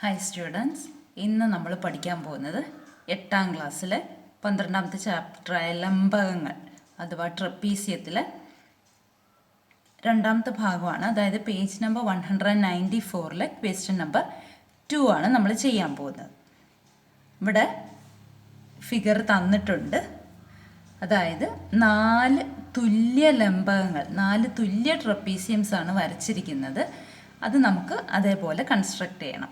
Hi students, ഇന്ന് നമ്മൾ പഠിക്കാൻ പോകുന്നത് 8ാം ക്ലാസ്സിലെ 12ാമത്തെ ചാപ്റ്ററായ ലംബകങ്ങൾ അഥവാ ട്രപ്പീസിയത്തിലെ രണ്ടാമത്തെ ഭാഗമാണ്. അതായത് പേജ് നമ്പർ 194 ക്വസ്റ്റ്യൻ നമ്പർ 2 ആണ് നമ്മൾ ചെയ്യാൻ പോകുന്നത്. ഇവിടെ ഫിഗർ തന്നിട്ടുണ്ട്. അതായത് 4 തുല്യ ലംബകങ്ങൾ, 4 തുല്യ ട്രപ്പീസിയംസ് ആണ് വരച്ചിരിക്കുന്നത്. അത് നമുക്ക് അതേപോലെ കൺസ്ട്രക്റ്റ് ചെയ്യണം.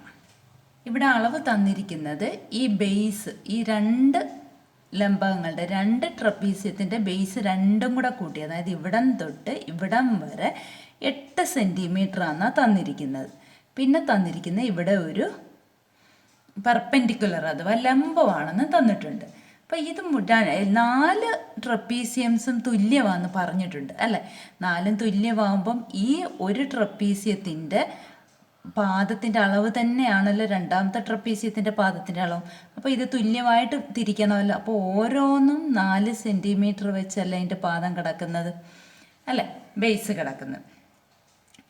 ഇവിടെ അളവ് തന്നിരിക്കുന്നത് ഈ ബേസ്, ഈ 2 ലംബകങ്ങളുടെ 2 ട്രപ്പീസിയത്തിൻ്റെ ബേസ് രണ്ടും കൂടെ കൂട്ടി, അതായത് ഇവിടം തൊട്ട് ഇവിടം വരെ 8 സെൻറ്റിമീറ്റർ ആണ് തന്നിരിക്കുന്നത്. പിന്നെ തന്നിരിക്കുന്ന ഇവിടെ ഒരു പെർപെൻഡിക്കുലർ അഥവാ ലംബമാണെന്ന് തന്നിട്ടുണ്ട്. അപ്പോൾ ഇത് 4 ട്രപ്പീസിയംസും തുല്യമാണെന്ന് പറഞ്ഞിട്ടുണ്ട് അല്ലേ. 4 തുല്യമാകുമ്പം ഈ ഒരു ട്രപ്പീസിയത്തിൻ്റെ പാദത്തിൻ്റെ അളവ് തന്നെയാണല്ലോ രണ്ടാമത്തെ ട്രപ്പീസിയത്തിൻ്റെ പാദത്തിൻ്റെ അളവ്. അപ്പോൾ ഇത് തുല്യമായിട്ട് തിരിക്കണമല്ലോ. അപ്പോൾ ഓരോന്നും 4 സെൻറ്റിമീറ്റർ വെച്ചല്ല അതിൻ്റെ പാദം കിടക്കുന്നത് അല്ലേ, ബേസ് കിടക്കുന്നത്.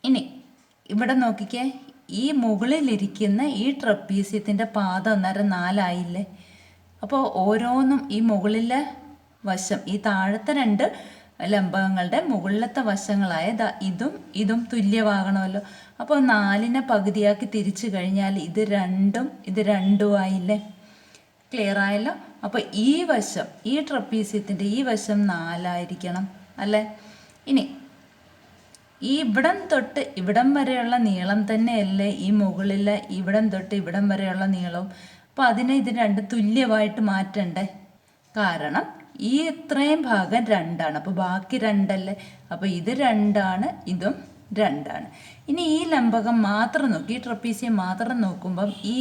ഇനി ഇവിടെ നോക്കിക്കേ, ഈ മുകളിലിരിക്കുന്ന ഈ ട്രപ്പീസിയത്തിൻ്റെ പാദം അന്നേരം 4 ആയില്ലേ. അപ്പോൾ ഓരോന്നും ഈ മുകളിലെ വശം, ഈ താഴത്തെ 2 ലംബകങ്ങളുടെ മുകളിലത്തെ വശങ്ങളായ ഇതും ഇതും തുല്യമാകണമല്ലോ. അപ്പോൾ 4നെ പകുതിയാക്കി തിരിച്ചു കഴിഞ്ഞാൽ ഇത് രണ്ടും ആയില്ലേ. ക്ലിയർ ആയല്ലോ. അപ്പോൾ ഈ വശം, ഈ ട്രപ്പീസിയത്തിൻ്റെ ഈ വശം 4 ആയിരിക്കണം അല്ലേ. ഇനി ഈ ഇവിടം തൊട്ട് ഇവിടം വരെയുള്ള നീളം തന്നെയല്ലേ ഈ മുകളിലെ ഇവിടം തൊട്ട് ഇവിടം വരെയുള്ള നീളവും. അപ്പോൾ അതിനെ ഇത് 2 തുല്യമായിട്ട് മാറ്റണ്ടേ. കാരണം ഈ ഇത്രയും ഭാഗം 2 ആണ്, അപ്പോൾ ബാക്കി 2 അല്ലേ. അപ്പോൾ ഇത് 2 ആണ്, ഇതും 2 ആണ്. ഇനി ഈ ലംബകം മാത്രം നോക്കി, ഈ ട്രപ്പീസിയം മാത്രം നോക്കുമ്പം ഈ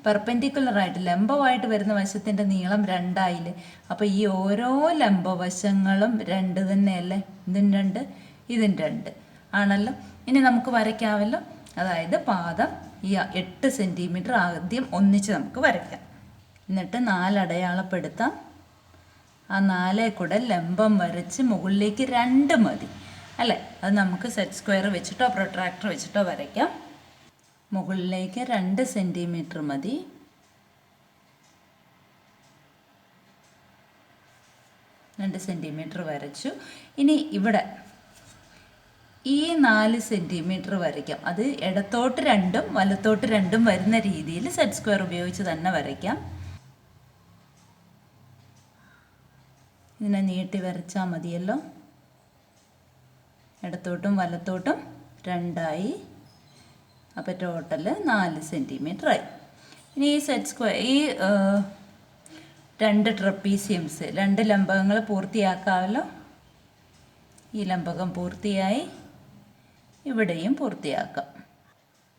പെർപെൻഡിക്കുലറായിട്ട് ലംബമായിട്ട് വരുന്ന വശത്തിൻ്റെ നീളം 2 ആയില്ലേ. അപ്പോൾ ഈ ഓരോ ലംബവശങ്ങളും 2 തന്നെയല്ലേ. ഇതും 2 ഇതും 2 ആണല്ലോ. ഇനി നമുക്ക് വരയ്ക്കാമല്ലോ. അതായത് പാദം ഈ 8 സെൻറ്റിമീറ്റർ ആദ്യം ഒന്നിച്ച് നമുക്ക് വരയ്ക്കാം. എന്നിട്ട് 4 അടയാളപ്പെടുത്താം. ആ 4 കൂടെ ലംബം വരച്ച് മുകളിലേക്ക് 2 മതി അല്ലേ. അത് നമുക്ക് സെറ്റ് സ്ക്വയർ വെച്ചിട്ടോ പ്രൊട്രാക്ടർ വെച്ചിട്ടോ വരയ്ക്കാം. മുകളിലേക്ക് 2 സെൻറ്റിമീറ്റർ മതി. രണ്ട് സെൻറ്റിമീറ്റർ വരച്ചു. ഇനി ഇവിടെ ഈ 4 സെൻറ്റിമീറ്റർ വരയ്ക്കാം. അത് ഇടത്തോട്ട് 2ഉം വലത്തോട്ട് 2ഉം വരുന്ന രീതിയിൽ സെറ്റ് സ്ക്വയർ ഉപയോഗിച്ച് തന്നെ വരയ്ക്കാം. ഇതിനെ നീട്ടി വരച്ചാൽ മതിയല്ലോ. ഇടത്തോട്ടും വലത്തോട്ടും 2 ആയി. അപ്പോൾ ടോട്ടൽ 4 സെൻറ്റിമീറ്റർ ആയി. ഇനി ഈ സെറ്റ് സ്ക്വയർ, ഈ 2 ട്രപ്പീസിയംസ്, 2 ലംബകങ്ങൾ പൂർത്തിയാക്കാമല്ലോ. ഈ ലംബകം പൂർത്തിയായി, ഇവിടെയും പൂർത്തിയാക്കാം.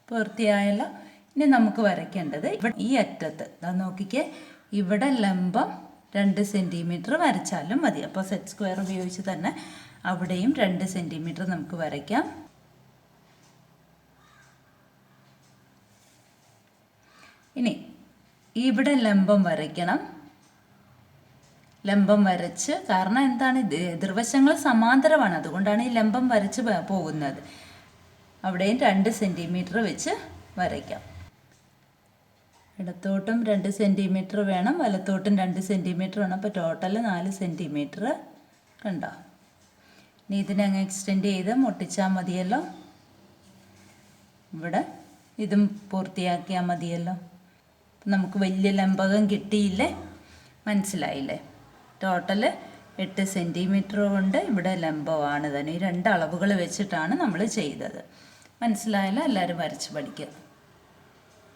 പൂർത്തിയായല്ലോ. ഇനി നമുക്ക് വരയ്ക്കേണ്ടത് ഇവിടെ ഈ അറ്റത്ത് നോക്കിക്കേ, ഇവിടെ ലംബം 2 സെൻറ്റിമീറ്റർ വരച്ചാലും മതി. അപ്പോൾ സെറ്റ് സ്ക്വയർ ഉപയോഗിച്ച് തന്നെ അവിടെയും 2 സെൻറ്റിമീറ്റർ നമുക്ക് വരയ്ക്കാം. ഇനി ഇവിടെ ലംബം വരയ്ക്കണം. ലംബം വരച്ച്, കാരണം എന്താണ്, എതിർവശങ്ങൾ സമാന്തരമാണ്, അതുകൊണ്ടാണ് ഈ ലംബം വരച്ച് പോകുന്നത്. അവിടെയും 2 സെൻറ്റിമീറ്റർ വെച്ച് വരയ്ക്കാം. ഇടത്തോട്ടും 2 സെൻറ്റിമീറ്റർ വേണം, വലത്തോട്ടും 2 സെൻറ്റിമീറ്റർ വേണം. അപ്പോൾ ടോട്ടൽ 4 സെൻറ്റിമീറ്റർ കണ്ടോ. ഇനി ഇതിനെ അങ്ങ് എക്സ്റ്റെൻഡ് ചെയ്ത് മുട്ടിച്ചാൽ മതിയല്ലോ. ഇവിടെ ഇതും പൂർത്തിയാക്കിയാൽ മതിയല്ലോ. നമുക്ക് വലിയ ലംബകം കിട്ടിയില്ലേ, മനസ്സിലായില്ലേ. ടോട്ടൽ 8 സെൻറ്റിമീറ്റർ കൊണ്ട് ഇവിടെ ലംബമാണ് തന്നെ. ഈ 2 അളവുകൾ വെച്ചിട്ടാണ് നമ്മൾ ചെയ്തത്. മനസ്സിലായല്ലോ. എല്ലാവരും വരച്ച് പഠിക്കുക.